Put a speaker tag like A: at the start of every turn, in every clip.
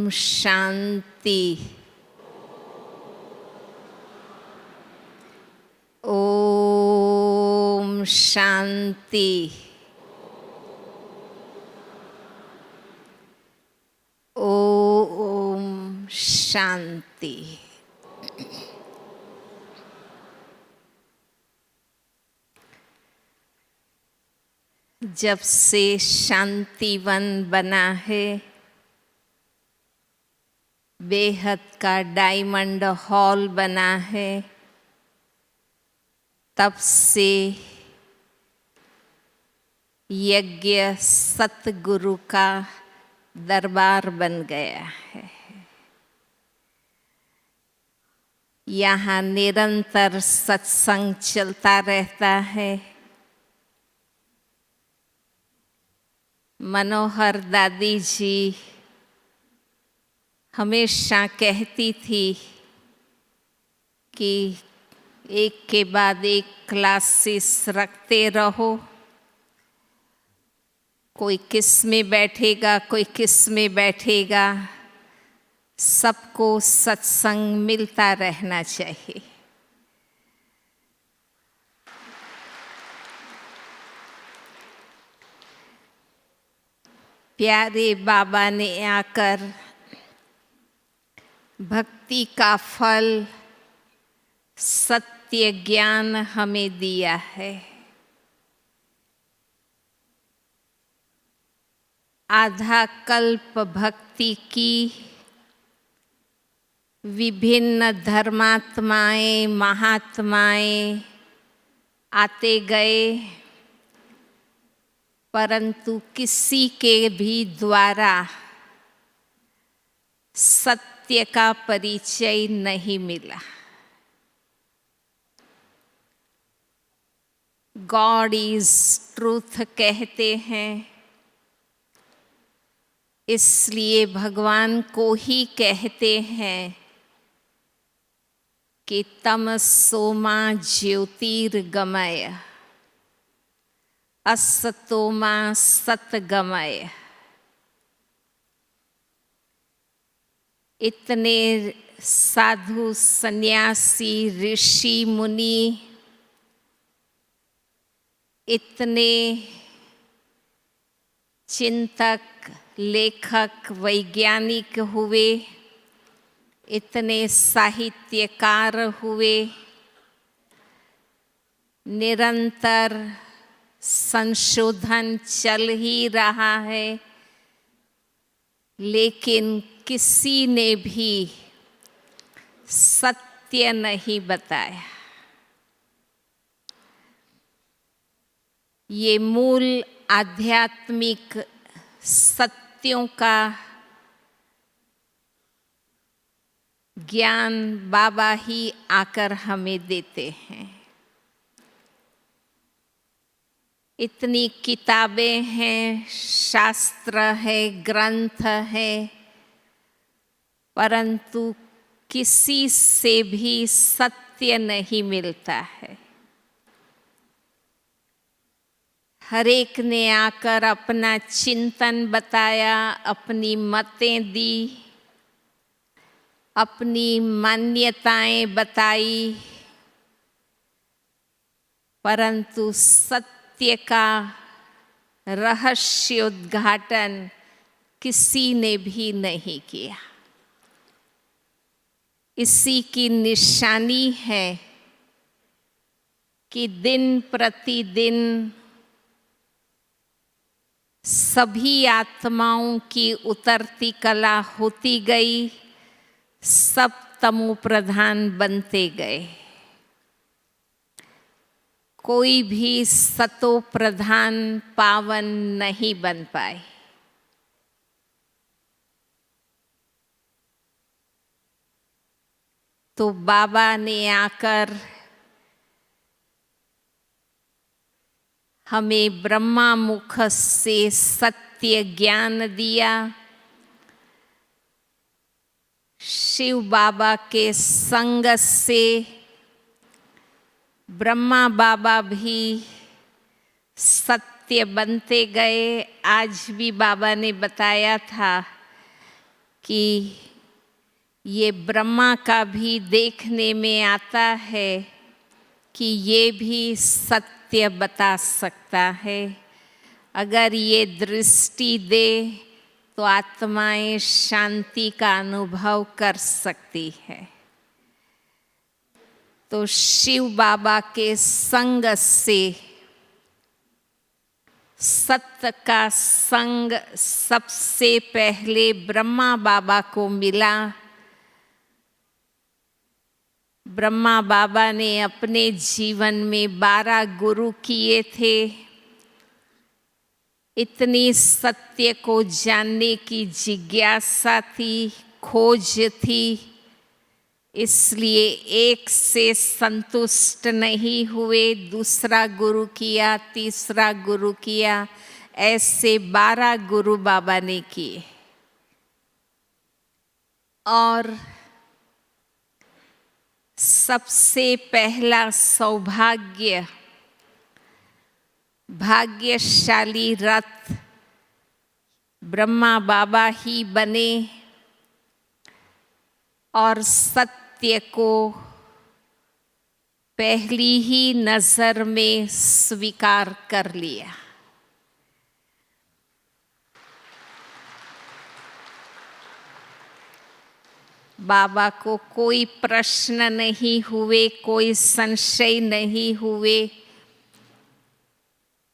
A: शांति। ओम शांति। ओम शांति। जब से शांतिवन बना है, बेहद का डायमंड हॉल बना है, तब से यज्ञ सतगुरु का दरबार बन गया है। यहाँ निरंतर सत्संग चलता रहता है। मनोहर दादी जी हमेशा कहती थी कि एक के बाद एक क्लासेस रखते रहो, कोई किस में बैठेगा, कोई किस में बैठेगा, सबको सत्संग मिलता रहना चाहिए। प्यारे बाबा ने आकर भक्ति का फल सत्य ज्ञान हमें दिया है। आधा कल्प भक्ति की, विभिन्न धर्मात्माएं महात्माएं आते गए, परंतु किसी के भी द्वारा सत्य का परिचय नहीं मिला। गॉड इज ट्रूथ कहते हैं, इसलिए भगवान को ही कहते हैं कि तमसो मा ज्योतिर्गमय असतो मा सतगमय। इतने साधु सन्यासी ऋषि मुनि, इतने चिंतक लेखक वैज्ञानिक हुए, इतने साहित्यकार हुए, निरंतर संशोधन चल ही रहा है, लेकिन किसी ने भी सत्य नहीं बताया। ये मूल आध्यात्मिक सत्यों का ज्ञान बाबा ही आकर हमें देते हैं। इतनी किताबें हैं, शास्त्र है, ग्रंथ है, परंतु किसी से भी सत्य नहीं मिलता है। हर एक ने आकर अपना चिंतन बताया, अपनी मतें दी, अपनी मान्यताएं बताई, परंतु सत्य का रहस्योद्घाटन किसी ने भी नहीं किया। इसी की निशानी है कि दिन प्रतिदिन सभी आत्माओं की उतरती कला होती गई, सब तमो प्रधान बनते गए, कोई भी सतो प्रधान पावन नहीं बन पाए। तो बाबा ने आकर हमें ब्रह्मा मुख से सत्य ज्ञान दिया। शिव बाबा के संग से ब्रह्मा बाबा भी सत्य बनते गए। आज भी बाबा ने बताया था कि ये ब्रह्मा का भी देखने में आता है कि ये भी सत्य बता सकता है। अगर ये दृष्टि दे तो आत्माएं शांति का अनुभव कर सकती है। तो शिव बाबा के संग से सत्य का संग सबसे पहले ब्रह्मा बाबा को मिला। ब्रह्मा बाबा ने अपने जीवन में 12 गुरु किए थे। इतनी सत्य को जानने की जिज्ञासा थी, खोज थी, इसलिए एक से संतुष्ट नहीं हुए, दूसरा गुरु किया, तीसरा गुरु किया, ऐसे 12 गुरु बाबा ने किए। और सबसे पहला सौभाग्य, भाग्यशाली रथ ब्रह्मा बाबा ही बने और सत्य को पहली ही नजर में स्वीकार कर लिया। बाबा को कोई प्रश्न नहीं हुए, कोई संशय नहीं हुए,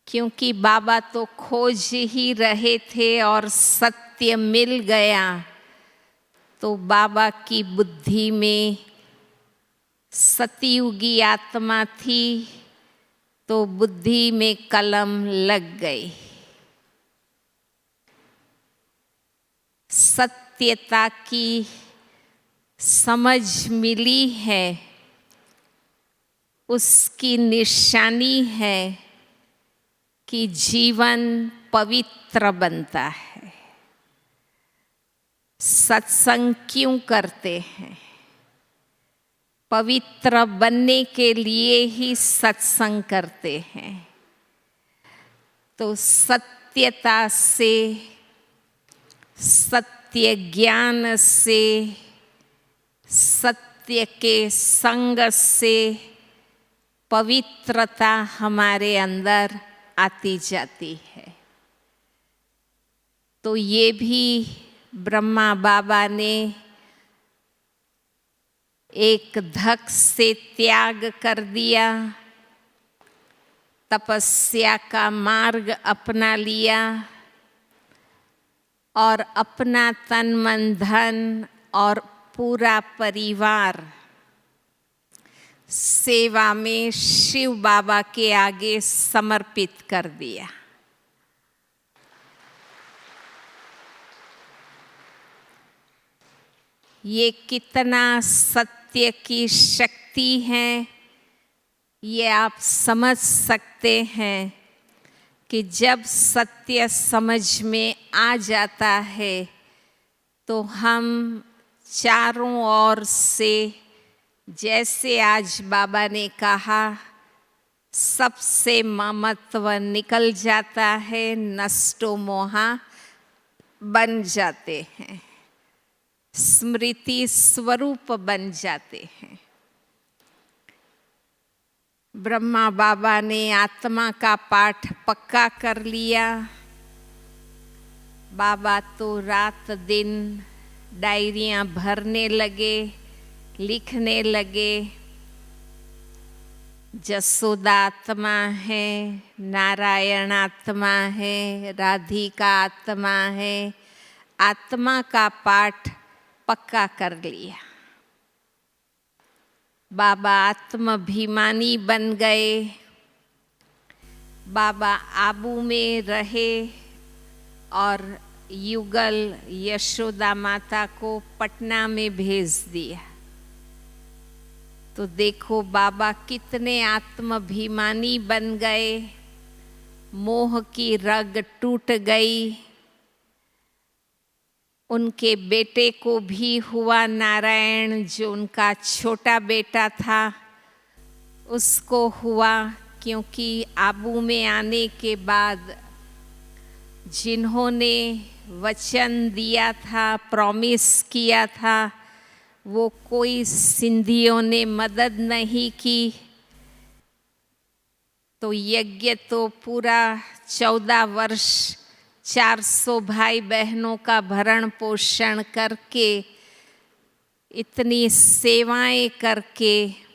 A: क्योंकि बाबा तो खोज ही रहे थे और सत्य मिल गया। तो बाबा की बुद्धि में सतयुगी आत्मा थी, तो बुद्धि में कलम लग गई। सत्यता की समझ मिली है, उसकी निशानी है कि जीवन पवित्र बनता है। सत्संग क्यों करते हैं? पवित्र बनने के लिए ही सत्संग करते हैं। तो सत्यता से, सत्य ज्ञान से, सत्य के संग से पवित्रता हमारे अंदर आती जाती है। तो ये भी ब्रह्मा बाबा ने एक धक से त्याग कर दिया, तपस्या का मार्ग अपना लिया और अपना तन मन धन और पूरा परिवार सेवा में शिव बाबा के आगे समर्पित कर दिया। ये कितना सत्य की शक्ति है, ये आप समझ सकते हैं कि जब सत्य समझ में आ जाता है तो हम चारों ओर से, जैसे आज बाबा ने कहा, सबसे ममत्व निकल जाता है, नष्टो मोहा बन जाते हैं, स्मृति स्वरूप बन जाते हैं। ब्रह्मा बाबा ने आत्मा का पाठ पक्का कर लिया। बाबा तो रात दिन डायरियां भरने लगे, लिखने लगे। जसोदा आत्मा है, नारायण आत्मा है, राधिका आत्मा है। आत्मा का पाठ पक्का कर लिया। बाबा आत्माभिमानी बन गए। बाबा आबू में रहे और युगल यशोदा माता को पटना में भेज दिया। तो देखो बाबा कितने आत्माभिमानी बन गए। मोह की रग टूट गई। उनके बेटे को भी हुआ नारायण, जो उनका छोटा बेटा था उसको हुआ, क्योंकि आबू में आने के बाद जिन्होंने वचन दिया था, प्रॉमिस किया था, वो कोई सिंधियों ने मदद नहीं की। तो यज्ञ तो पूरा 14 वर्ष 400 भाई बहनों का भरण पोषण करके, इतनी सेवाएं करके,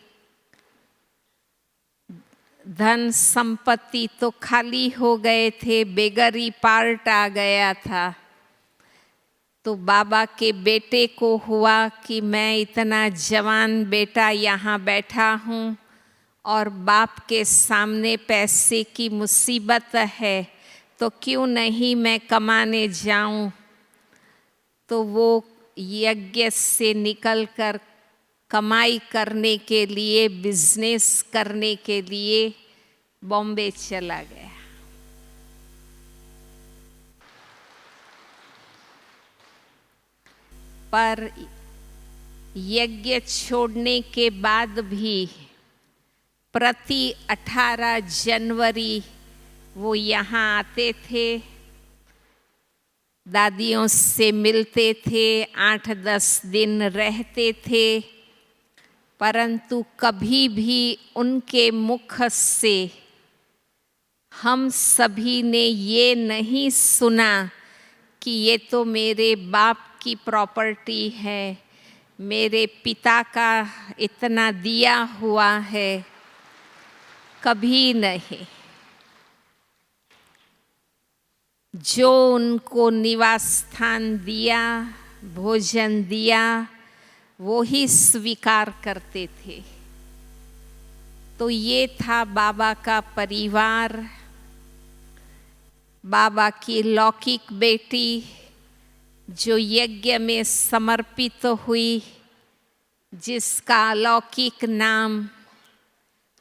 A: धन संपत्ति तो खाली हो गए थे, बेगरी पार्ट आ गया था। तो बाबा के बेटे को हुआ कि मैं इतना जवान बेटा यहाँ बैठा हूँ और बाप के सामने पैसे की मुसीबत है, तो क्यों नहीं मैं कमाने जाऊँ। तो वो यज्ञ से निकलकर कमाई करने के लिए, बिजनेस करने के लिए बॉम्बे चला गया। पर यज्ञ छोड़ने के बाद भी प्रति 18 जनवरी वो यहाँ आते थे, दादियों से मिलते थे, 8-10 दिन रहते थे, परंतु कभी भी उनके मुख से हम सभी ने ये नहीं सुना कि ये तो मेरे बाप की प्रॉपर्टी है, मेरे पिता का इतना दिया हुआ है, कभी नहीं। जो उनको निवास स्थान दिया, भोजन दिया, वो ही स्वीकार करते थे। तो ये था बाबा का परिवार, बाबा की लौकिक बेटी जो यज्ञ में समर्पित हुई, जिसका अलौकिक नाम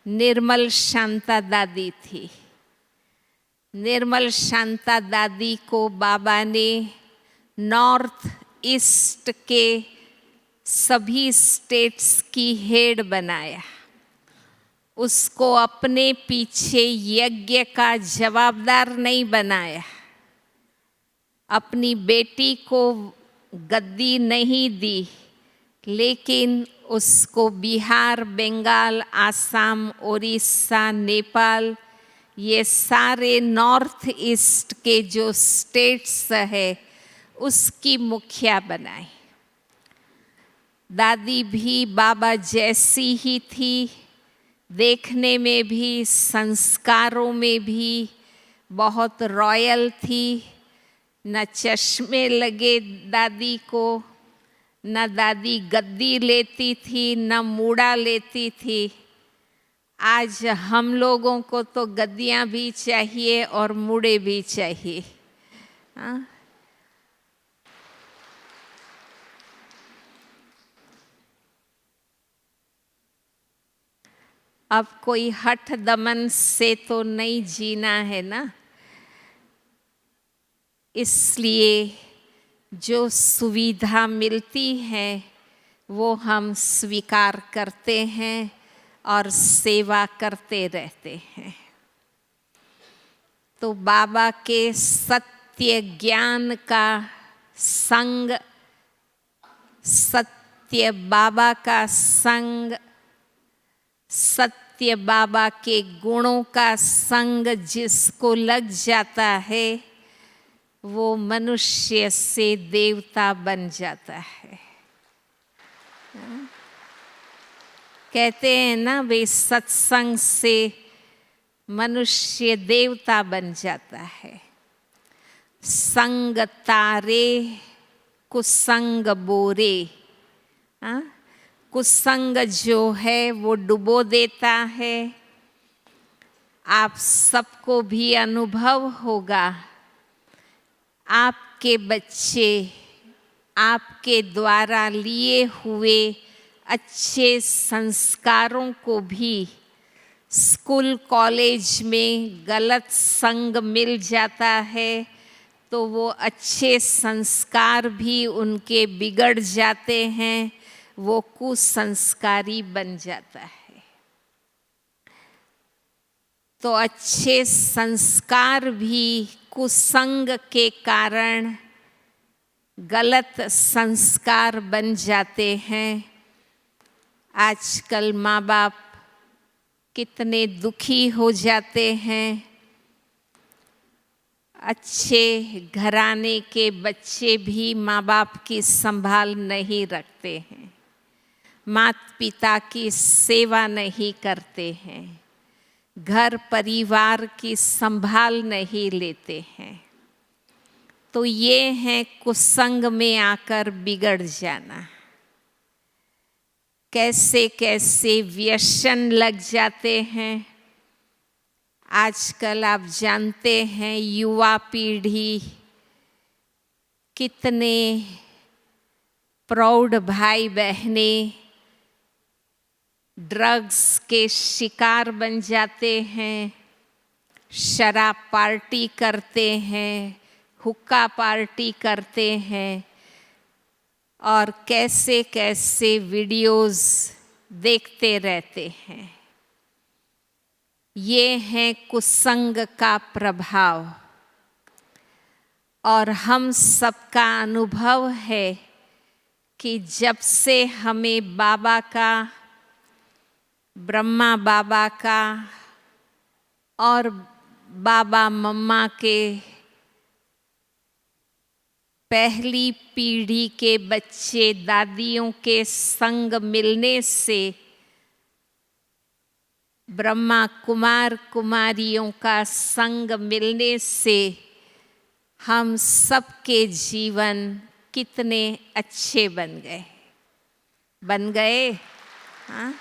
A: निर्मल शांता दादी थी। निर्मल शांता दादी को बाबा ने नॉर्थ ईस्ट के सभी स्टेट्स की हेड बनाया। उसको अपने पीछे यज्ञ का जवाबदार नहीं बनाया। अपनी बेटी को गद्दी नहीं दी, लेकिन उसको बिहार, बंगाल, आसाम, उड़ीसा, नेपाल, ये सारे नॉर्थ ईस्ट के जो स्टेट्स है उसकी मुखिया बनाई। दादी भी बाबा जैसी ही थी, देखने में भी, संस्कारों में भी बहुत रॉयल थी। न चश्मे लगे दादी को, न दादी गद्दी लेती थी, न मूड़ा लेती थी। आज हम लोगों को तो गद्दियाँ भी चाहिए और मूड़े भी चाहिए। हाँ? अब कोई हठ दमन से तो नहीं जीना है ना, इसलिए जो सुविधा मिलती है वो हम स्वीकार करते हैं और सेवा करते रहते हैं। तो बाबा के सत्य ज्ञान का संग, सत्य बाबा का संग, सत्य बाबा के गुणों का संग जिसको लग जाता है, वो मनुष्य से देवता बन जाता है। कहते हैं ना वे, सत्संग से मनुष्य देवता बन जाता है। संग तारे कुसंग बोरे। कुसंग जो है वो डुबो देता है। आप सबको भी अनुभव होगा, आपके बच्चे आपके द्वारा लिए हुए अच्छे संस्कारों को भी स्कूल कॉलेज में गलत संग मिल जाता है, तो वो अच्छे संस्कार भी उनके बिगड़ जाते हैं, वो कुसंस्कारी बन जाता है। तो अच्छे संस्कार भी कुसंग के कारण गलत संस्कार बन जाते हैं। आजकल माँ बाप कितने दुखी हो जाते हैं। अच्छे घराने के बच्चे भी माँ बाप की संभाल नहीं रखते हैं, माता पिता की सेवा नहीं करते हैं, घर परिवार की संभाल नहीं लेते हैं। तो ये है कुसंग में आकर बिगड़ जाना। कैसे कैसे व्यसन लग जाते हैं। आजकल आप जानते हैं युवा पीढ़ी कितने प्रौढ़ भाई बहनें ड्रग्स के शिकार बन जाते हैं, शराब पार्टी करते हैं, हुक्का पार्टी करते हैं और कैसे कैसे वीडियोस देखते रहते हैं। ये है कुसंग का प्रभाव। और हम सबका अनुभव है कि जब से हमें बाबा का, ब्रह्मा बाबा का और बाबा मम्मा के पहली पीढ़ी के बच्चे दादियों के संग मिलने से, ब्रह्मा कुमार कुमारियों का संग मिलने से हम सबके जीवन कितने अच्छे बन गए। हाँ?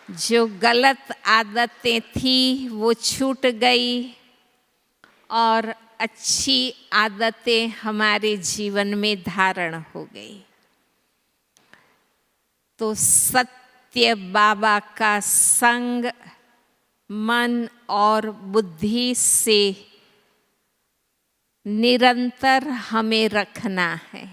A: जो गलत आदतें थी वो छूट गई और अच्छी आदतें हमारे जीवन में धारण हो गई। तो सत्य बाबा का संग मन और बुद्धि से निरंतर हमें रखना है।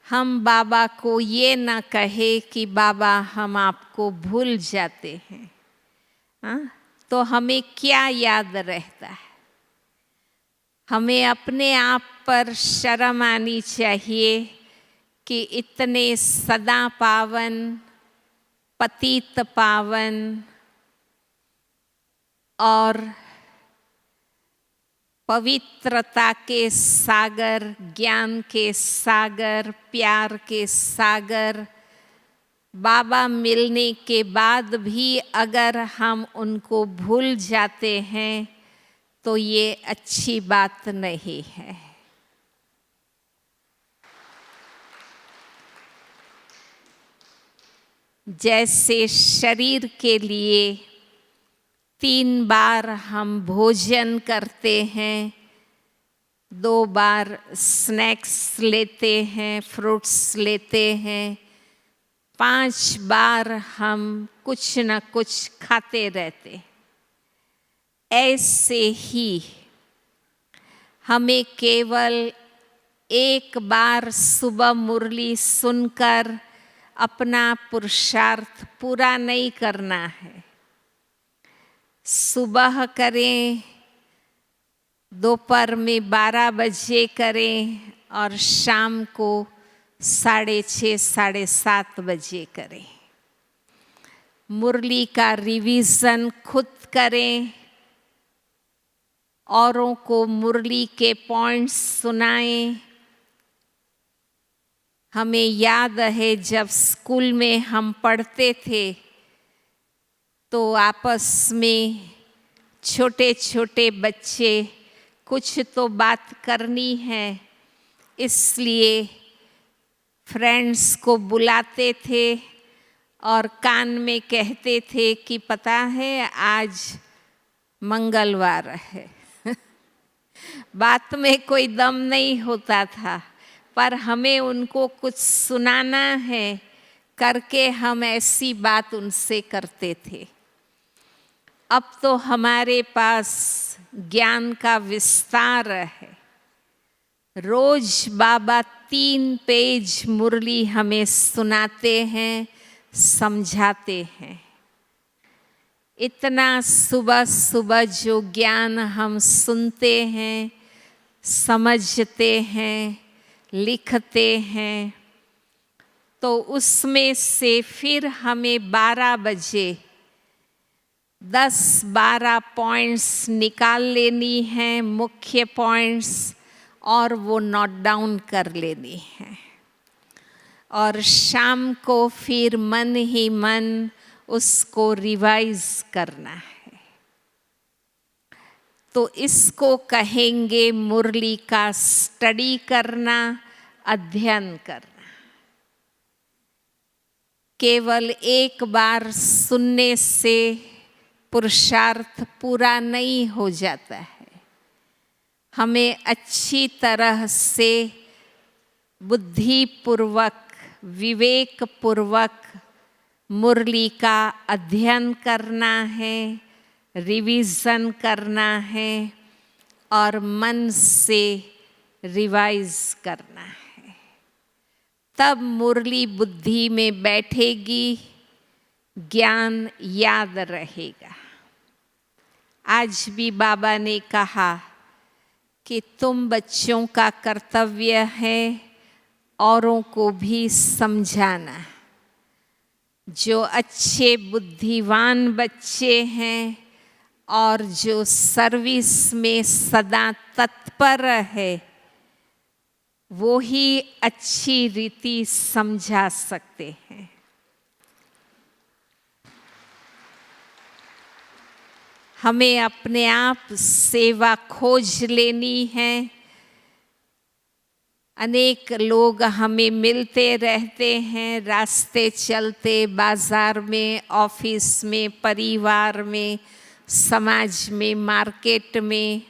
A: हम बाबा को ये ना कहे कि बाबा हम आपको भूल जाते हैं। हाँ? तो हमें क्या याद रहता है? हमें अपने आप पर शर्म आनी चाहिए कि इतने सदा पावन, पतित पावन और पवित्रता के सागर, ज्ञान के सागर, प्यार के सागर बाबा मिलने के बाद भी अगर हम उनको भूल जाते हैं तो ये अच्छी बात नहीं है। जैसे शरीर के लिए 3 बार हम भोजन करते हैं, 2 बार स्नैक्स लेते हैं, फ्रूट्स लेते हैं, 5 बार हम कुछ न कुछ खाते रहते हैं। ऐसे ही हमें केवल 1 बार सुबह मुरली सुनकर अपना पुरुषार्थ पूरा नहीं करना है। सुबह करें, दोपहर में 12 बजे करें और शाम को 6:30 साढ़े 7 बजे करें। मुरली का रिवीजन खुद करें, औरों को मुरली के पॉइंट्स सुनाएं। हमें याद है जब स्कूल में हम पढ़ते थे तो आपस में छोटे छोटे बच्चे कुछ तो बात करनी है, इसलिए फ्रेंड्स को बुलाते थे और कान में कहते थे कि पता है आज मंगलवार है। बात में कोई दम नहीं होता था, पर हमें उनको कुछ सुनाना है करके हम ऐसी बात उनसे करते थे। अब तो हमारे पास ज्ञान का विस्तार है। रोज बाबा 3 पेज मुरली हमें सुनाते हैं, समझाते हैं। इतना सुबह सुबह जो ज्ञान हम सुनते हैं समझते हैं, लिखते हैं, तो उसमें से फिर हमें 12 बजे 10-12 पॉइंट्स निकाल लेनी हैं, मुख्य पॉइंट्स, और वो नोट डाउन कर लेनी है। और शाम को फिर मन ही मन उसको रिवाइज करना है। तो इसको कहेंगे मुरली का स्टडी करना, अध्ययन करना। केवल एक बार सुनने से पुरुषार्थ पूरा नहीं हो जाता है। हमें अच्छी तरह से बुद्धिपूर्वक, विवेकपूर्वक मुरली का अध्ययन करना है, रिवीजन करना है और मन से रिवाइज करना है। तब मुरली बुद्धि में बैठेगी, ज्ञान याद रहेगा। आज भी बाबा ने कहा कि तुम बच्चों का कर्तव्य है औरों को भी समझाना। जो अच्छे बुद्धिमान बच्चे हैं और जो सर्विस में सदा तत्पर है, वो ही अच्छी रीति समझा सकते हैं। हमें अपने आप सेवा खोज लेनी है। अनेक लोग हमें मिलते रहते हैं, रास्ते चलते, बाजार में, ऑफिस में, परिवार में, समाज में, मार्केट में।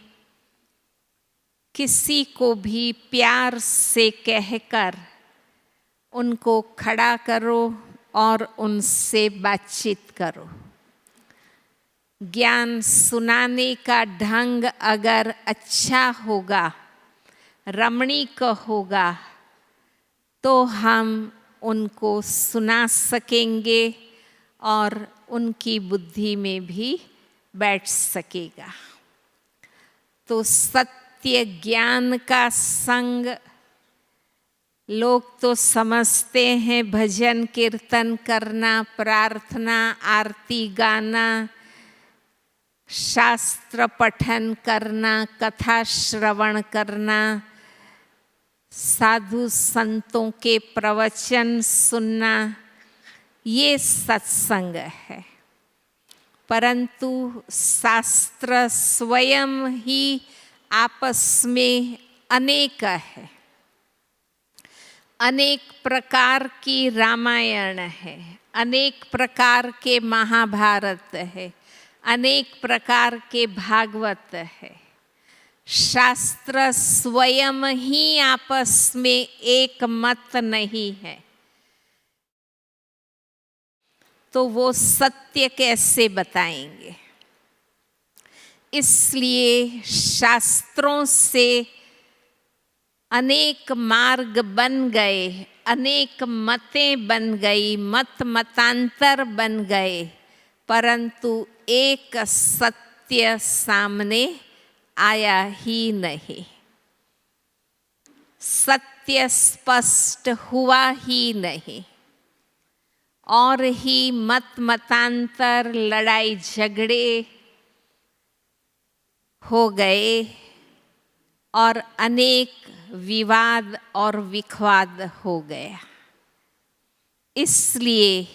A: किसी को भी प्यार से कहकर उनको खड़ा करो और उनसे बातचीत करो। ज्ञान सुनाने का ढंग अगर अच्छा होगा, रमणीक होगा, तो हम उनको सुना सकेंगे और उनकी बुद्धि में भी बैठ सकेगा। तो सत्य ज्ञान का संग, लोग तो समझते हैं भजन कीर्तन करना, प्रार्थना, आरती गाना, शास्त्र पठन करना, कथा श्रवण करना, साधु संतों के प्रवचन सुनना, ये सत्संग है। परंतु शास्त्र स्वयं ही आपस में अनेक है। अनेक प्रकार की रामायण है, अनेक प्रकार के महाभारत है, अनेक प्रकार के भागवत है। शास्त्र स्वयं ही आपस में एक मत नहीं है, तो वो सत्य कैसे बताएंगे? इसलिए शास्त्रों से अनेक मार्ग बन गए, अनेक मतें बन गई, मत मतांतर बन गए, परंतु एक सत्य सामने आया ही नहीं। सत्य स्पष्ट हुआ ही नहीं, और ही मत मतांतर, लड़ाई झगड़े हो गए और अनेक विवाद और विखवाद हो गया। इसलिए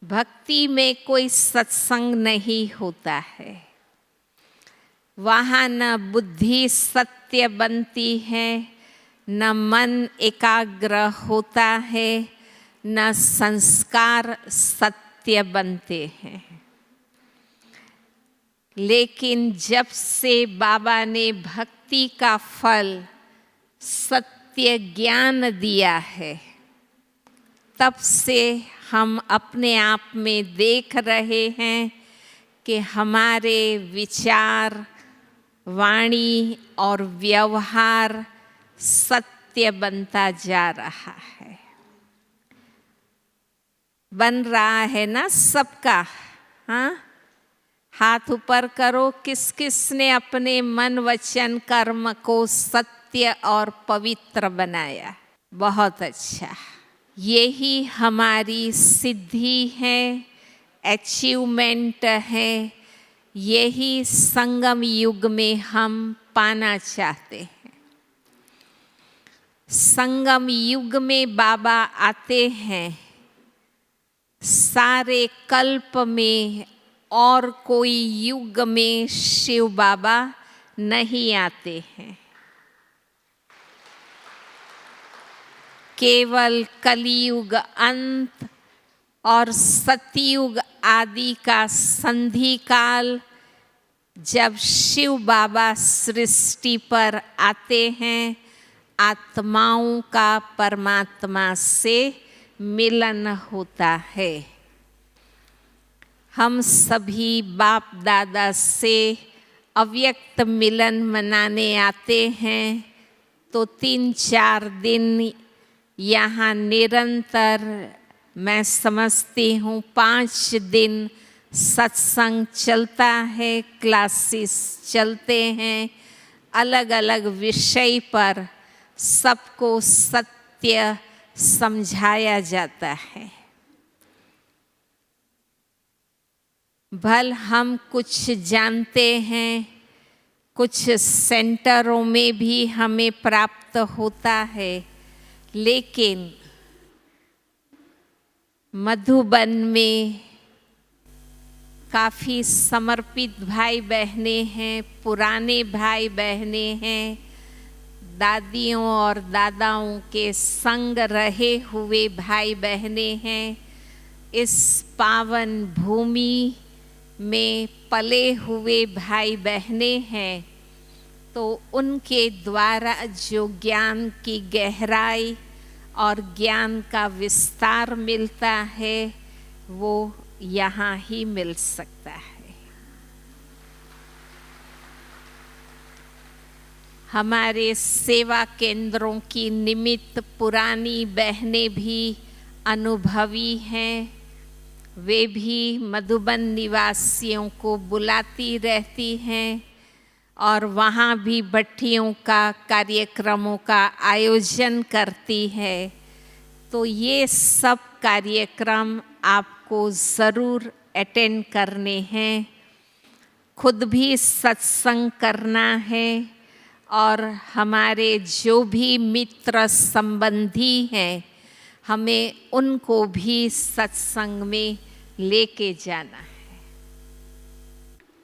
A: भक्ति में कोई सत्संग नहीं होता है। वहाँ न बुद्धि सत्य बनती है, न मन एकाग्र होता है, न संस्कार सत्य बनते हैं। लेकिन जब से बाबा ने भक्ति का फल सत्य ज्ञान दिया है, तब से हम अपने आप में देख रहे हैं कि हमारे विचार, वाणी और व्यवहार सत्य बनता जा रहा है। बन रहा है ना सबका? हाँ, हाथ ऊपर करो। किस किस ने अपने मन वचन कर्म को सत्य और पवित्र बनाया? बहुत अच्छा। यही हमारी सिद्धि है, अचीवमेंट है। यही संगम युग में हम पाना चाहते हैं। संगम युग में बाबा आते हैं, सारे कल्प में और कोई युग में शिव बाबा नहीं आते हैं। केवल कलियुग अंत और सतयुग आदि का संधि काल, जब शिव बाबा सृष्टि पर आते हैं, आत्माओं का परमात्मा से मिलन होता है। हम सभी बाप दादा से अव्यक्त मिलन मनाने आते हैं, तो 3-4 दिन यहाँ निरंतर, मैं समझती हूँ 5 दिन सत्संग चलता है, क्लासेस चलते हैं, अलग अलग विषय पर सबको सत्य समझाया जाता है। भल हम कुछ जानते हैं, कुछ सेंटरों में भी हमें प्राप्त होता है, लेकिन मधुबन में काफ़ी समर्पित भाई बहनें हैं, पुराने भाई बहनें हैं, दादियों और दादाओं के संग रहे हुए भाई बहनें हैं। इस पावन भूमि में पले हुए भाई बहनें हैं, तो उनके द्वारा जो ज्ञान की गहराई और ज्ञान का विस्तार मिलता है, वो यहाँ ही मिल सकता है। हमारे सेवा केंद्रों की निमित्त पुरानी बहनें भी अनुभवी हैं। वे भी मधुबन निवासियों को बुलाती रहती हैं और वहाँ भी भट्टियों का कार्यक्रमों का आयोजन करती है। तो ये सब कार्यक्रम आपको ज़रूर अटेंड करने हैं। खुद भी सत्संग करना है और हमारे जो भी मित्र संबंधी हैं, हमें उनको भी सत्संग में लेके जाना है।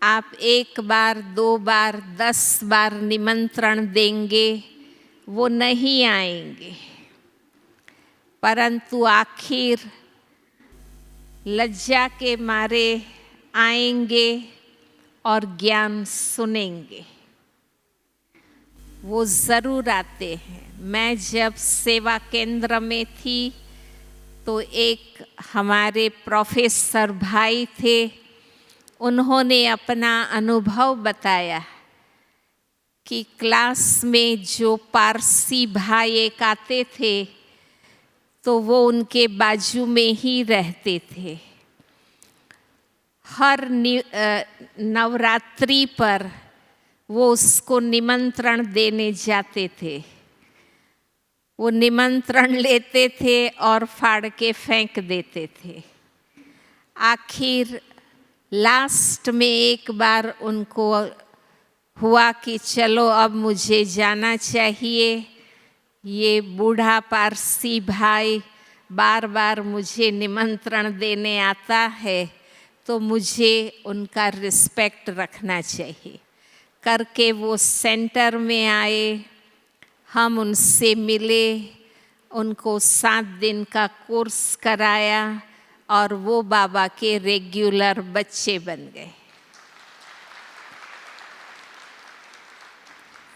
A: आप 1 बार, 2 बार, 10 बार निमंत्रण देंगे, वो नहीं आएंगे, परंतु आखिर लज्जा के मारे आएंगे और ज्ञान सुनेंगे। वो ज़रूर आते हैं। मैं जब सेवा केंद्र में थी, तो एक हमारे प्रोफेसर भाई थे, उन्होंने अपना अनुभव बताया कि क्लास में जो पारसी भाई एक आते थे, तो वो उनके बाजू में ही रहते थे। हर नवरात्रि पर वो उसको निमंत्रण देने जाते थे। वो निमंत्रण लेते थे और फाड़ के फेंक देते थे। आखिर लास्ट में एक बार उनको हुआ कि चलो अब मुझे जाना चाहिए, ये बूढ़ा पारसी भाई बार बार मुझे निमंत्रण देने आता है, तो मुझे उनका रिस्पेक्ट रखना चाहिए करके वो सेंटर में आए। हम उनसे मिले, उनको 7 दिन का कोर्स कराया और वो बाबा के रेगुलर बच्चे बन गए।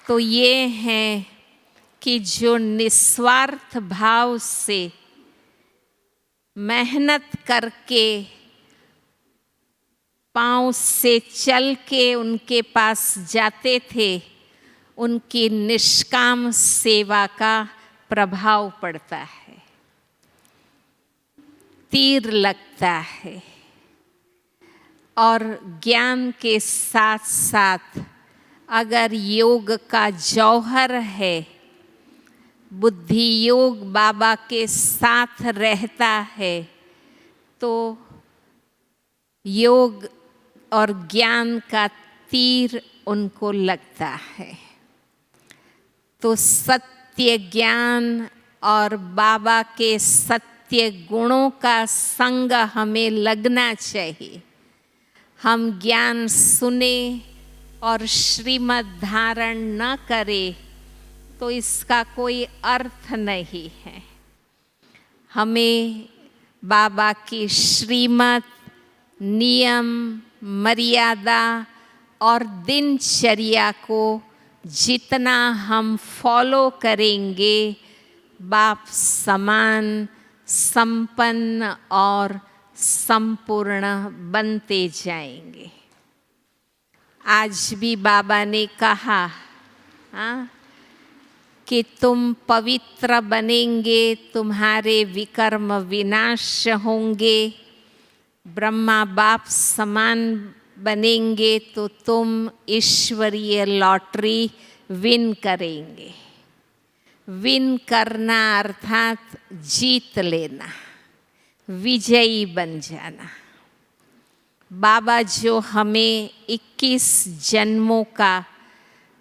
A: तो ये हैं कि जो निस्वार्थ भाव से मेहनत करके पाँव से चल के उनके पास जाते थे, उनकी निष्काम सेवा का प्रभाव पड़ता है, तीर लगता है। और ज्ञान के साथ साथ अगर योग का जौहर है, बुद्धि योग बाबा के साथ रहता है, तो योग और ज्ञान का तीर उनको लगता है। तो सत्य ज्ञान और बाबा के सत्य गुणों का संग हमें लगना चाहिए। हम ज्ञान सुने और श्रीमद् धारण न करें तो इसका कोई अर्थ नहीं है। हमें बाबा की श्रीमत, नियम, मर्यादा और दिनचर्या को जितना हम फॉलो करेंगे, बाप समान, संपन्न और संपूर्ण बनते जाएंगे। आज भी बाबा ने कहा कि तुम पवित्र बनेंगे, तुम्हारे विकर्म विनाश होंगे, ब्रह्मा बाप समान बनेंगे तो तुम ईश्वरीय लॉटरी विन करेंगे। विन करना अर्थात जीत लेना, विजयी बन जाना। बाबा जो हमें 21 जन्मों का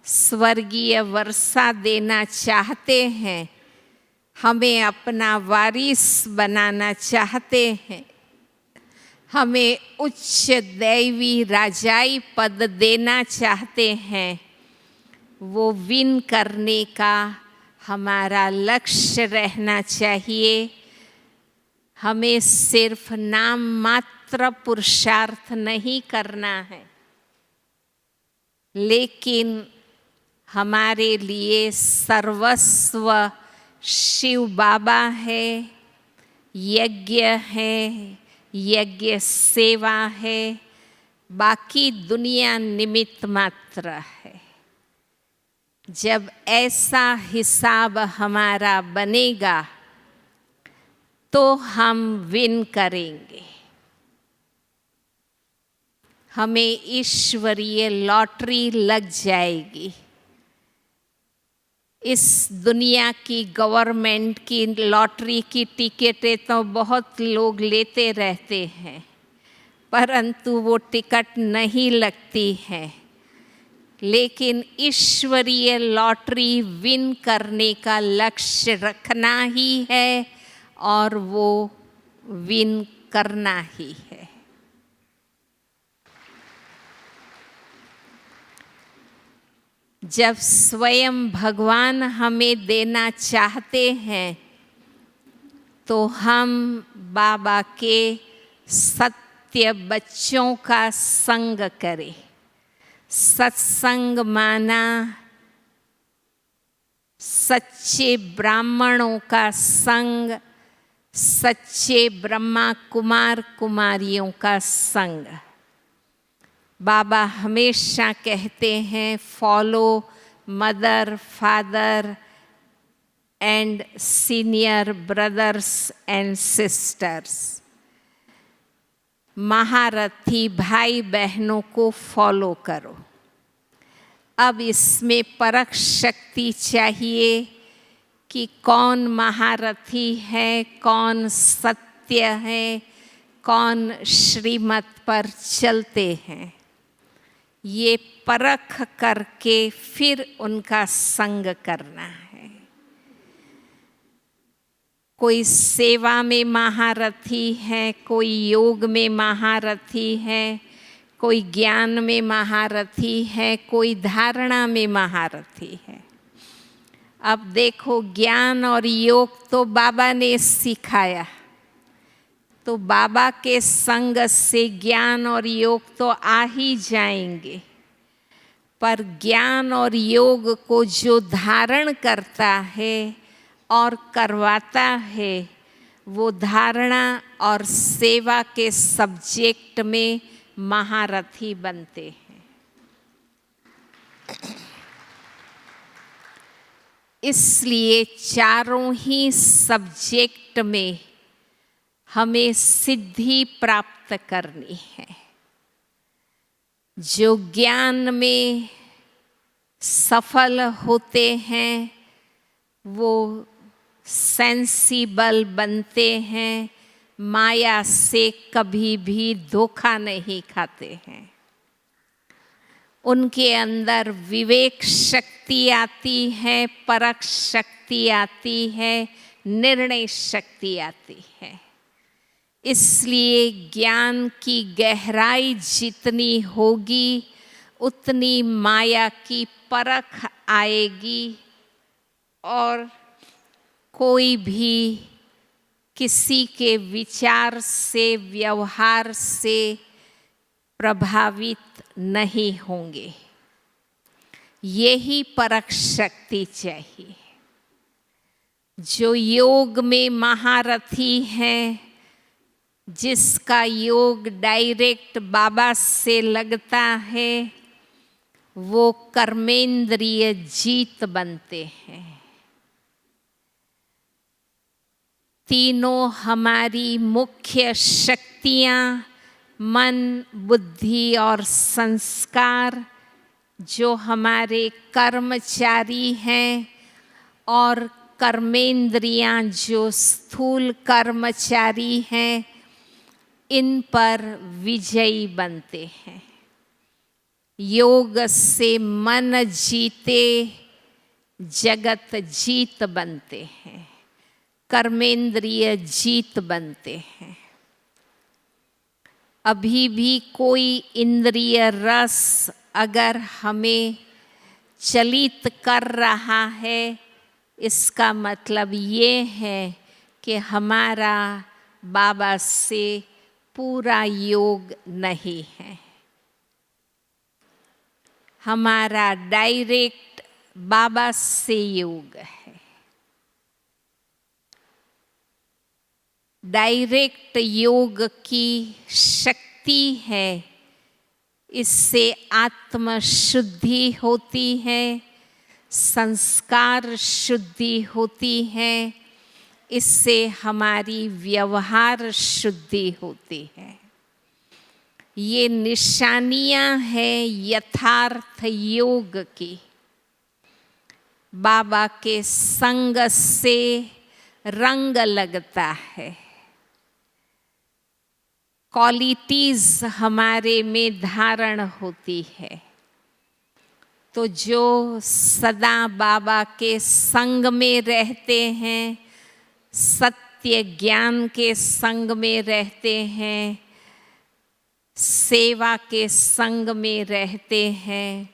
A: स्वर्गीय वर्षा देना चाहते हैं, हमें अपना वारिस बनाना चाहते हैं, हमें उच्च दैवी राजाई पद देना चाहते हैं, वो विन करने का हमारा लक्ष्य रहना चाहिए। हमें सिर्फ नाम मात्र पुरुषार्थ नहीं करना है, लेकिन हमारे लिए सर्वस्व शिव बाबा है, यज्ञ है, यज्ञ सेवा है, बाकी दुनिया निमित्त मात्र है। जब ऐसा हिसाब हमारा बनेगा तो हम विन करेंगे। हमें ईश्वरीय लॉटरी लग जाएगी। इस दुनिया की गवर्नमेंट की लॉटरी की टिकटें तो बहुत लोग लेते रहते हैं, परंतु वो टिकट नहीं लगती है। लेकिन ईश्वरीय लॉटरी विन करने का लक्ष्य रखना ही है और वो विन करना ही है। जब स्वयं भगवान हमें देना चाहते हैं तो हम बाबा के सत्य बच्चों का संग करें। सत्संग माना सच्चे ब्राह्मणों का संग, सच्चे ब्रह्मा कुमार कुमारियों का संग। बाबा हमेशा कहते हैं follow mother, father and senior brothers and sisters. महारथी भाई बहनों को फॉलो करो। अब इसमें परख शक्ति चाहिए कि कौन महारथी है, कौन सत्य है, कौन श्रीमत पर चलते हैं। ये परख करके फिर उनका संग करना है। कोई सेवा में महारथी है, कोई योग में महारथी है, कोई ज्ञान में महारथी है, कोई धारणा में महारथी है। अब देखो, ज्ञान और योग तो बाबा ने सिखाया, तो बाबा के संग से ज्ञान और योग तो आ ही जाएंगे, पर ज्ञान और योग को जो धारण करता है और करवाता है, वो धारणा और सेवा के सब्जेक्ट में महारथी बनते हैं। इसलिए चारों ही सब्जेक्ट में हमें सिद्धि प्राप्त करनी है। जो ज्ञान में सफल होते हैं वो सेंसिबल बनते हैं, माया से कभी भी धोखा नहीं खाते हैं। उनके अंदर विवेक शक्ति आती है, परख शक्ति आती है, निर्णय शक्ति आती है। इसलिए ज्ञान की गहराई जितनी होगी उतनी माया की परख आएगी और कोई भी किसी के विचार से, व्यवहार से प्रभावित नहीं होंगे। यही परख शक्ति चाहिए। जो योग में महारथी हैं, जिसका योग डायरेक्ट बाबा से लगता है, वो कर्मेंद्रिय जीत बनते हैं। तीनों हमारी मुख्य शक्तियाँ, मन, बुद्धि और संस्कार, जो हमारे कर्मचारी हैं, और कर्मेंद्रियाँ जो स्थूल कर्मचारी हैं, इन पर विजयी बनते हैं। योग से मन जीते जगत जीत बनते हैं, कर्मेंद्रिय जीत बनते हैं। अभी भी कोई इंद्रिय रस अगर हमें चलित कर रहा है, इसका मतलब ये है कि हमारा बाबा से पूरा योग नहीं है। हमारा डायरेक्ट बाबा से योग है। डायरेक्ट योग की शक्ति है। इससे आत्म शुद्धि होती है, संस्कार शुद्धि होती है, इससे हमारी व्यवहार शुद्धि होती है। ये निशानियां हैं यथार्थ योग की। बाबा के संग से रंग लगता है, क्वालिटीज हमारे में धारण होती है। तो जो सदा बाबा के संग में रहते हैं, सत्य ज्ञान के संग में रहते हैं, सेवा के संग में रहते हैं,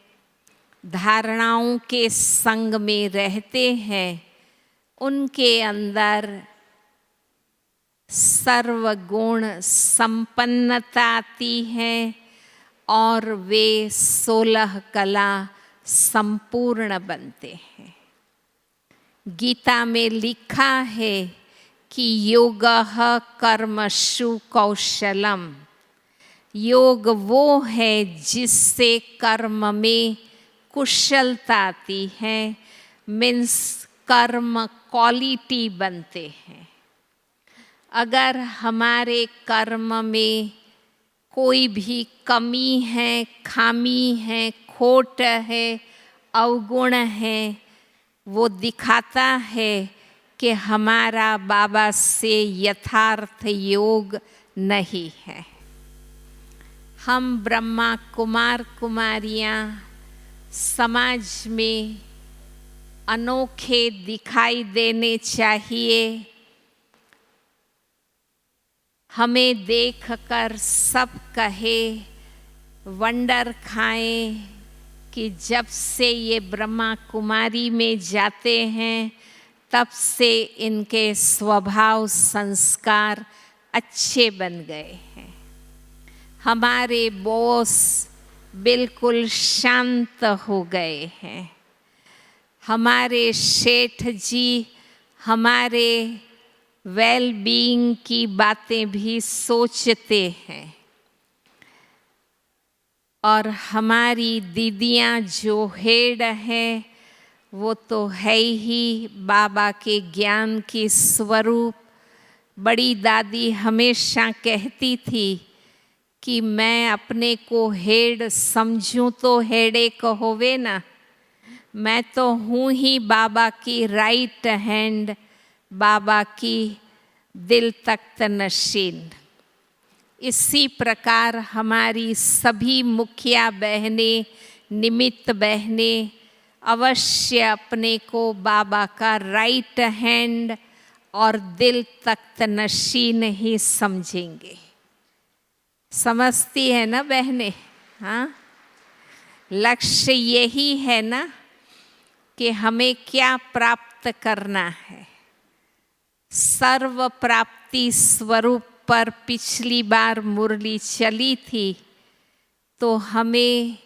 A: धारणाओं के संग में रहते हैं, उनके अंदर सर्वगुण संपन्नता आती है और वे 16 कला संपूर्ण बनते हैं। गीता में लिखा है कि योगः कर्मसु कौशलम। योग वो है जिससे कर्म में कुशलता आती है, मीन्स कर्म क्वालिटी बनते हैं। अगर हमारे कर्म में कोई भी कमी है, खामी है, खोट है, अवगुण है, वो दिखाता है कि हमारा बाबा से यथार्थ योग नहीं है। हम ब्रह्मा कुमार कुमारियाँ समाज में अनोखे दिखाई देने चाहिए। हमें देखकर सब कहे, वंडर खाएं कि जब से ये ब्रह्मा कुमारी में जाते हैं तब से इनके स्वभाव संस्कार अच्छे बन गए हैं। हमारे बॉस बिल्कुल शांत हो गए हैं। हमारे शेठ जी हमारे वेल बीइंग की बातें भी सोचते हैं। और हमारी दीदियाँ जो हेड हैं वो तो है ही बाबा के ज्ञान की स्वरूप। बड़ी दादी हमेशा कहती थी कि मैं अपने को हेड समझूं तो हेडेक होवे ना। मैं तो हूँ ही बाबा की राइट हैंड, बाबा की दिल तख्त नशीन। इसी प्रकार हमारी सभी मुखिया बहनें, निमित्त बहनें अवश्य अपने को बाबा का राइट हैंड और दिल तख्त नशीन ही समझेंगे। समझती है ना बहनें? हाँ, लक्ष्य यही है ना कि हमें क्या प्राप्त करना है। सर्व प्राप्ति स्वरूप पर पिछली बार मुरली चली थी, तो हमें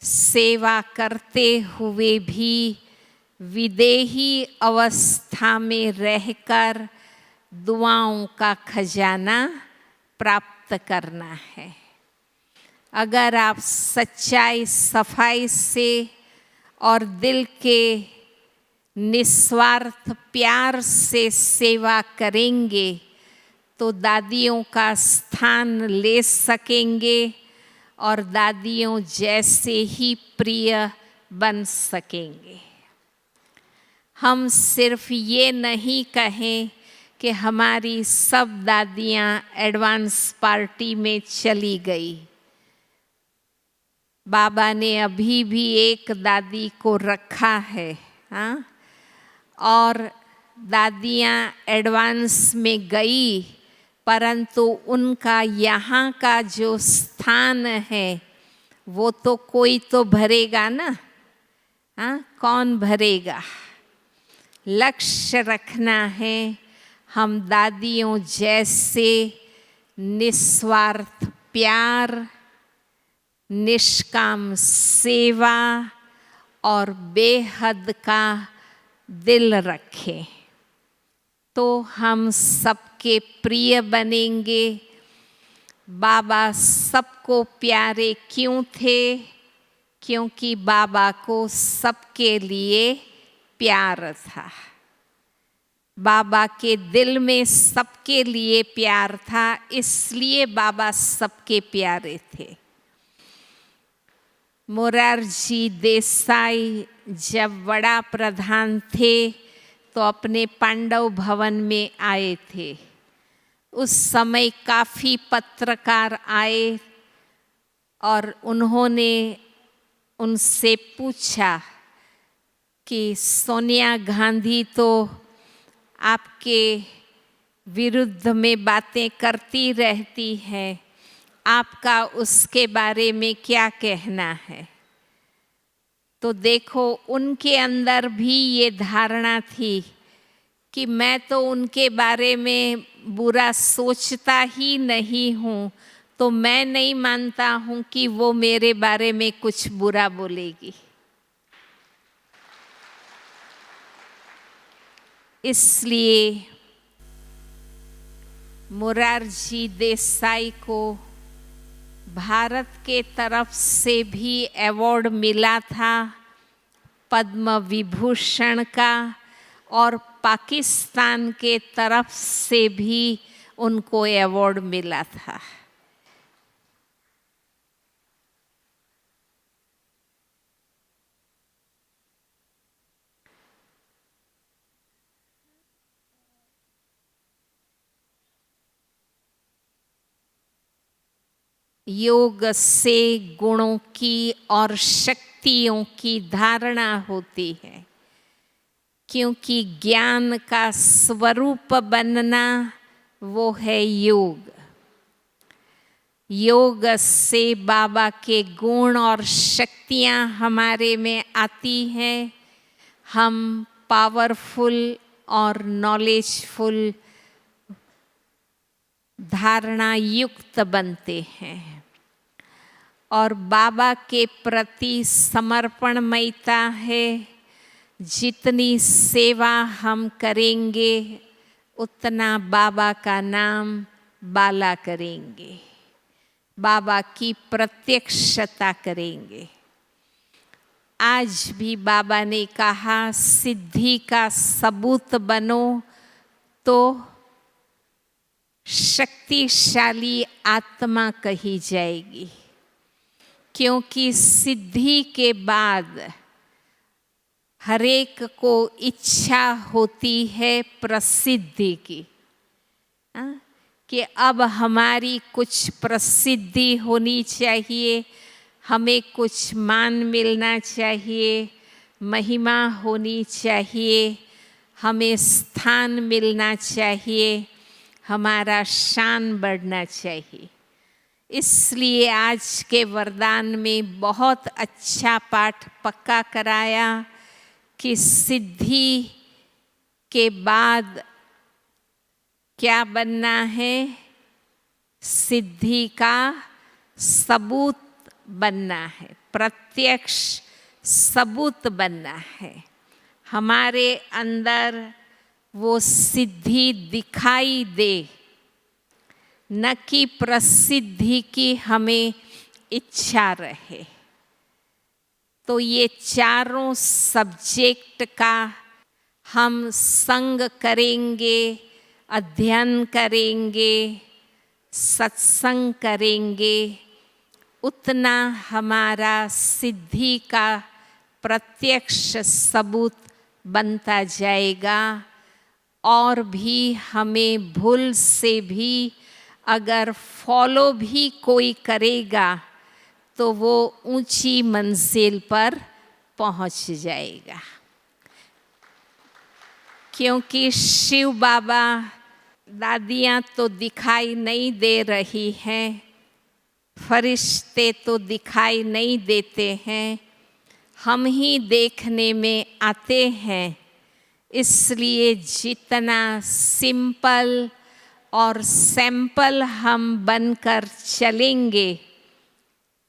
A: सेवा करते हुए भी विदेही अवस्था में रहकर दुआओं का खजाना प्राप्त करना है। अगर आप सच्चाई सफाई से और दिल के निस्वार्थ प्यार से सेवा करेंगे तो दादियों का स्थान ले सकेंगे और दादियों जैसे ही प्रिय बन सकेंगे। हम सिर्फ ये नहीं कहें कि हमारी सब दादियाँ एडवांस पार्टी में चली गई। बाबा ने अभी भी एक दादी को रखा है, हाँ, और दादियाँ एडवांस में गई, परंतु उनका यहाँ का जो स्थान है वो तो कोई तो भरेगा ना, हाँ, कौन भरेगा? लक्ष्य रखना है हम दादियों जैसे निस्वार्थ प्यार, निष्काम सेवा और बेहद का दिल रखें, तो हम सबके प्रिय बनेंगे। बाबा सबको प्यारे क्यों थे? क्योंकि बाबा को सबके लिए प्यार था। बाबा के दिल में सबके लिए प्यार था, इसलिए बाबा सबके प्यारे थे। मोरारजी देसाई जब बड़ा प्रधान थे तो अपने पांडव भवन में आए थे। उस समय काफ़ी पत्रकार आए और उन्होंने उनसे पूछा कि सोनिया गांधी तो आपके विरुद्ध में बातें करती रहती है, आपका उसके बारे में क्या कहना है? तो देखो, उनके अंदर भी ये धारणा थी कि मैं तो उनके बारे में बुरा सोचता ही नहीं हूँ, तो मैं नहीं मानता हूँ कि वो मेरे बारे में कुछ बुरा बोलेगी। इसलिए मोरारजी देसाई को भारत के तरफ से भी अवार्ड मिला था, पद्म विभूषण का, और पाकिस्तान के तरफ से भी उनको अवार्ड मिला था। योग से गुणों की और शक्तियों की धारणा होती है, क्योंकि ज्ञान का स्वरूप बनना वो है योग। योग से बाबा के गुण और शक्तियाँ हमारे में आती हैं। हम पावरफुल और नॉलेजफुल धारणा युक्त बनते हैं और बाबा के प्रति समर्पणमयता है। जितनी सेवा हम करेंगे उतना बाबा का नाम बाला करेंगे, बाबा की प्रत्यक्षता करेंगे। आज भी बाबा ने कहा, सिद्धि का सबूत बनो तो शक्तिशाली आत्मा कही जाएगी, क्योंकि सिद्धि के बाद हरेक को इच्छा होती है प्रसिद्धि की, कि अब हमारी कुछ प्रसिद्धि होनी चाहिए, हमें कुछ मान मिलना चाहिए, महिमा होनी चाहिए, हमें स्थान मिलना चाहिए, हमारा शान बढ़ना चाहिए। इसलिए आज के वरदान में बहुत अच्छा पाठ पक्का कराया कि सिद्धि के बाद क्या बनना है, सिद्धि का सबूत बनना है, प्रत्यक्ष सबूत बनना है। हमारे अंदर वो सिद्धि दिखाई दे, न कि प्रसिद्धि की हमें इच्छा रहे। तो ये चारों सब्जेक्ट का हम संग करेंगे, अध्ययन करेंगे, सत्संग करेंगे, उतना हमारा सिद्धि का प्रत्यक्ष सबूत बनता जाएगा। और भी हमें भूल से भी अगर फॉलो भी कोई करेगा तो वो ऊंची मंजिल पर पहुंच जाएगा, क्योंकि शिव बाबा दादियाँ तो दिखाई नहीं दे रही हैं, फरिश्ते तो दिखाई नहीं देते हैं, हम ही देखने में आते हैं। इसलिए जितना सिंपल और सैंपल हम बनकर चलेंगे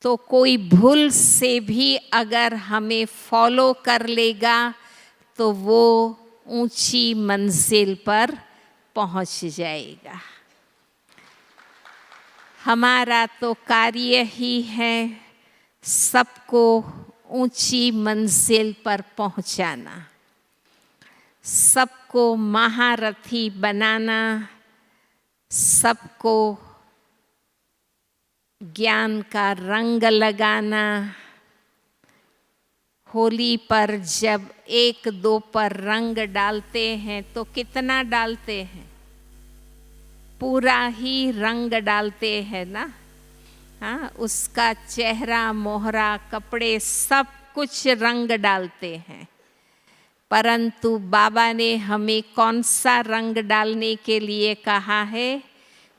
A: तो कोई भूल से भी अगर हमें फॉलो कर लेगा तो वो ऊंची मंजिल पर पहुंच जाएगा। हमारा तो कार्य ही है सबको ऊंची मंजिल पर पहुंचाना, सबको महारथी बनाना, सबको ज्ञान का रंग लगाना। होली पर जब एक दो पर रंग डालते हैं तो कितना डालते हैं? पूरा ही रंग डालते हैं ना। हाँ, उसका चेहरा मोहरा कपड़े सब कुछ रंग डालते हैं, परंतु बाबा ने हमें कौन सा रंग डालने के लिए कहा है?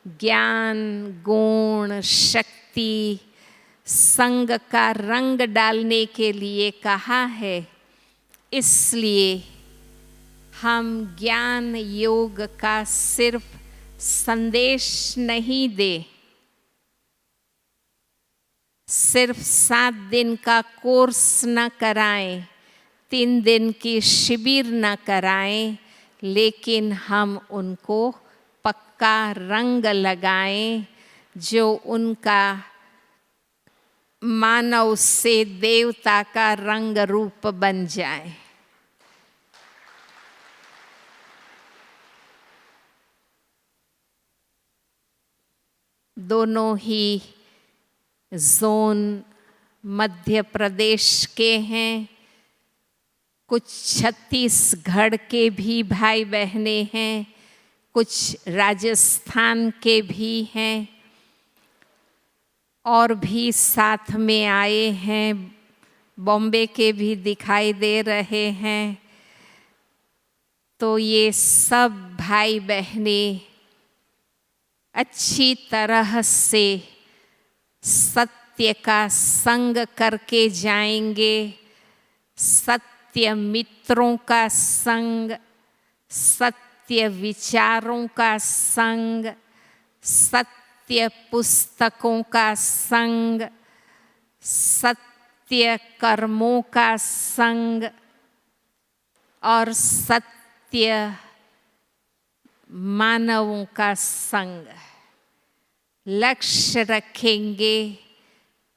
A: ज्ञान, गुण, शक्ति, संग का रंग डालने के लिए कहा है। इसलिए हम ज्ञान योग का सिर्फ संदेश नहीं दे, सिर्फ 7 दिन का कोर्स न कराएं, 3 दिन की शिविर न कराएं, लेकिन हम उनको पक्का रंग लगाएं जो उनका मानव से देवता का रंग रूप बन जाए। दोनों ही जोन मध्य प्रदेश के हैं, कुछ छत्तीसगढ़ के भी भाई बहने हैं, कुछ राजस्थान के भी हैं, और भी साथ में आए हैं, बॉम्बे के भी दिखाई दे रहे हैं। तो ये सब भाई बहने अच्छी तरह से सत्य का संग करके जाएंगे, सत्य मित्रों का संग, सत्य विचारों का संग, सत्य पुस्तकों का संग, सत्य कर्मों का संग और सत्य मानवों का संग। लक्ष्य रखेंगे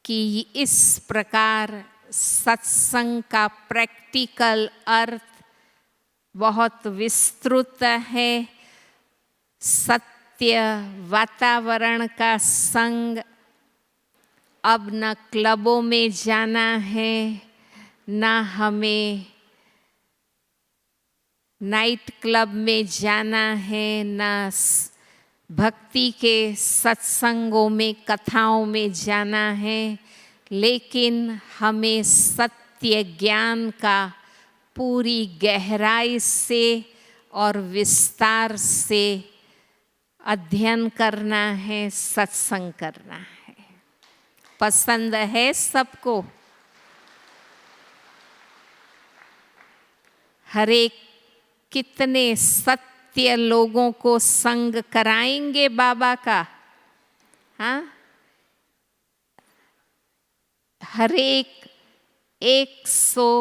A: कि इस प्रकार सत्संग का प्रैक्टिकल अर्थ बहुत विस्तृत है। सत्य सत्य वातावरण का संग। अब न क्लबों में जाना है, न हमें नाइट क्लब में जाना है, न भक्ति के सत्संगों में कथाओं में जाना है, लेकिन हमें सत्य ज्ञान का पूरी गहराई से और विस्तार से अध्ययन करना है, सत्संग करना है। पसंद है सबको? हरे कितने सत्य लोगों को संग कराएंगे बाबा का? हाँ, हरेक 100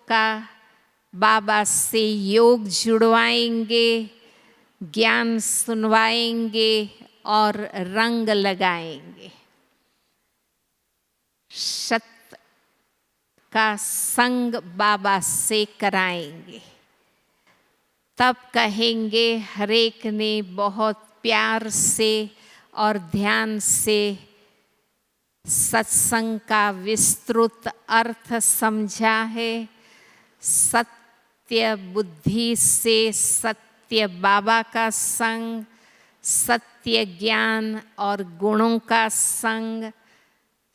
A: का बाबा से योग जुड़वाएंगे, ज्ञान सुनवाएंगे और रंग लगाएंगे। शत का संग बाबा से कराएंगे। तब कहेंगे हरेक ने बहुत प्यार से और ध्यान से सत्संग का विस्तृत अर्थ समझा है। सत्य बुद्धि से सत्य बाबा का संग, सत्य ज्ञान और गुणों का संग,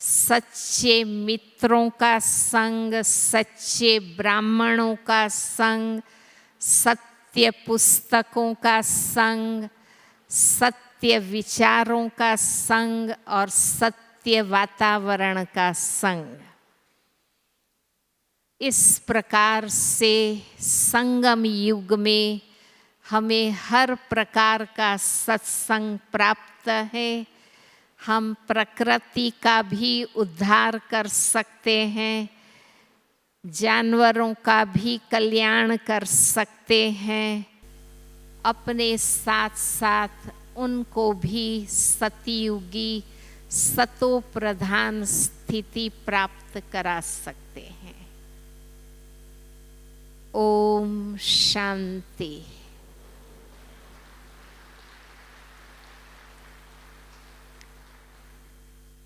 A: सच्चे मित्रों का संग, सच्चे ब्राह्मणों का संग, सत्य पुस्तकों का संग, सत्य विचारों का संग और सत्य वातावरण का संग। इस प्रकार से संगम युग में हमें हर प्रकार का सत्संग प्राप्त है। हम प्रकृति का भी उद्धार कर सकते हैं, जानवरों का भी कल्याण कर सकते हैं, अपने साथ साथ उनको भी सतयुगी सतो प्रधान स्थिति प्राप्त करा सकते हैं। ओम शांति।